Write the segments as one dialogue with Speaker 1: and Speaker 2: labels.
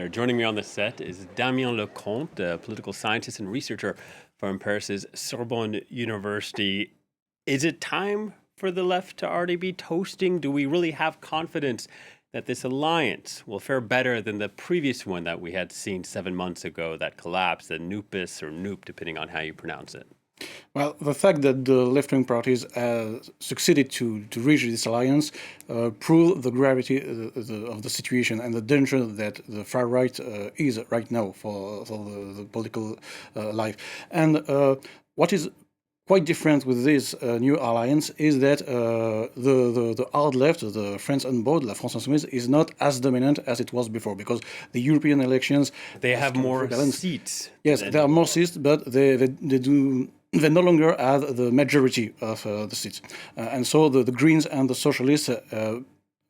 Speaker 1: there. Joining me on the set is Damien Lecomte, a political scientist and researcher from Paris's Sorbonne University. Is it time for the left to already be toasting? Do we really have confidence that this alliance will fare better than the previous one that we had seen 7 months ago that collapsed, the NUPIS or NUP, depending on how you pronounce it?
Speaker 2: Well, the fact that the left-wing parties succeeded to reach this alliance prove the gravity of the situation and the danger that the far right is right now for the political life. And what is quite different with this new alliance is that the hard left, the France Unbowed, La France Insoumise, is not as dominant as it was before, because the European elections...
Speaker 1: They have more seats.
Speaker 2: Yes, there are more seats, but they no longer have the majority of the seats. And so the Greens and the Socialists,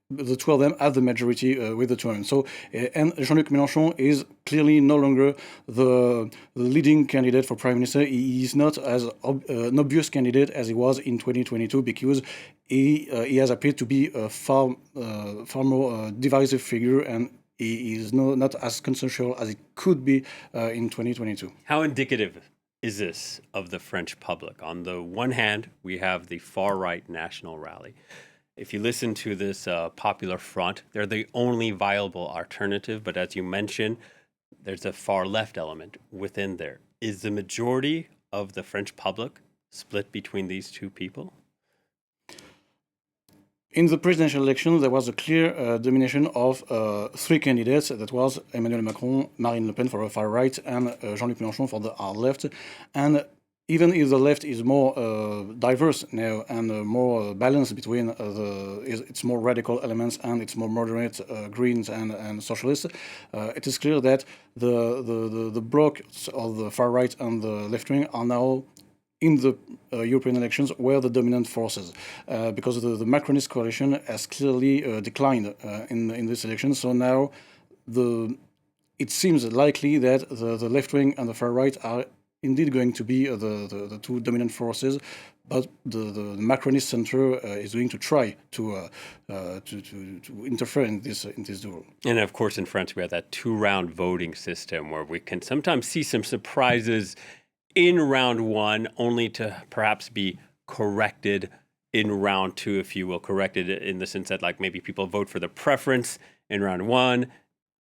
Speaker 2: the two of them have the majority with the two of them. So, and Jean-Luc Mélenchon is clearly no longer the leading candidate for Prime Minister. He is not as an obvious candidate as he was in 2022, because he has appeared to be a far more divisive figure, and he is not as consensual as he could be in 2022.
Speaker 1: How indicative is this of the French public? On the one hand, we have the far-right National Rally. If you listen to this popular front, they're the only viable alternative. But as you mentioned, there's a far-left element within there. Is the majority of the French public split between these two people?
Speaker 2: In the presidential election, there was a clear domination of three candidates. That was Emmanuel Macron, Marine Le Pen for the far right, and Jean-Luc Mélenchon for the hard left. And even if the left is more diverse now and more balanced between its more radical elements and its more moderate Greens and Socialists, it is clear that the blocs of the far right and the left wing are now in the European elections were the dominant forces, because the Macronist coalition has clearly declined in this election. So now it seems likely that the left wing and the far right are indeed going to be the two dominant forces, but the Macronist center is going to try to interfere in this duel.
Speaker 1: And of course, in France, we have that 2-round voting system where we can sometimes see some surprises in round one, only to perhaps be corrected in round two, if you will, corrected in the sense that, like, maybe people vote for the preference in round one,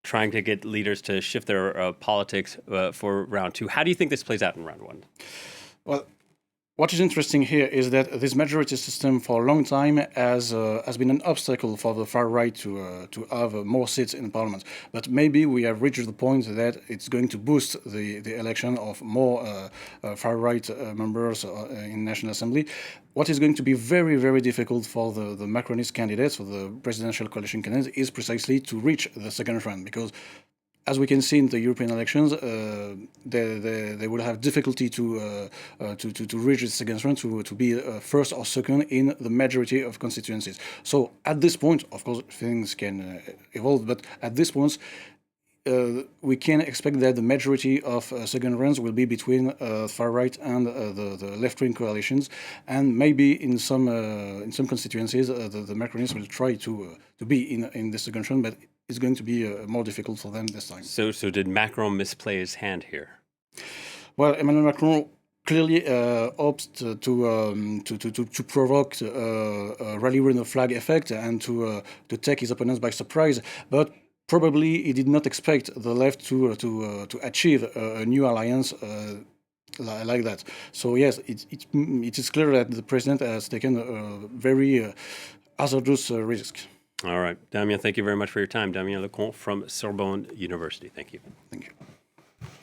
Speaker 1: trying to get leaders to shift their politics for round two. How do you think this plays out in round one?
Speaker 2: Well, what is interesting here is that this majority system for a long time has been an obstacle for the far right to have more seats in parliament. But maybe we have reached the point that it's going to boost the election of more far right members in National Assembly. What is going to be very, very difficult for the Macronist candidates, for the presidential coalition candidates, is precisely to reach the second round, because as we can see in the European elections, they will have difficulty to reach the second round, to be first or second in the majority of constituencies. So at this point, of course, things can evolve, but at this point, we can expect that the majority of second rounds will be between far right and the left-wing coalitions, and maybe in some constituencies the Macronists will try to be in the second round, but it's going to be more difficult for them this time.
Speaker 1: So did Macron misplay his hand here?
Speaker 2: Well, Emmanuel Macron clearly hopes to provoke a rally with the flag effect and to take his opponents by surprise, but probably he did not expect the left to achieve a new alliance like that. So yes, it is clear that the president has taken a very hazardous risk.
Speaker 1: All right. Damien, thank you very much for your time. Damien Lecomte from Sorbonne University. Thank you.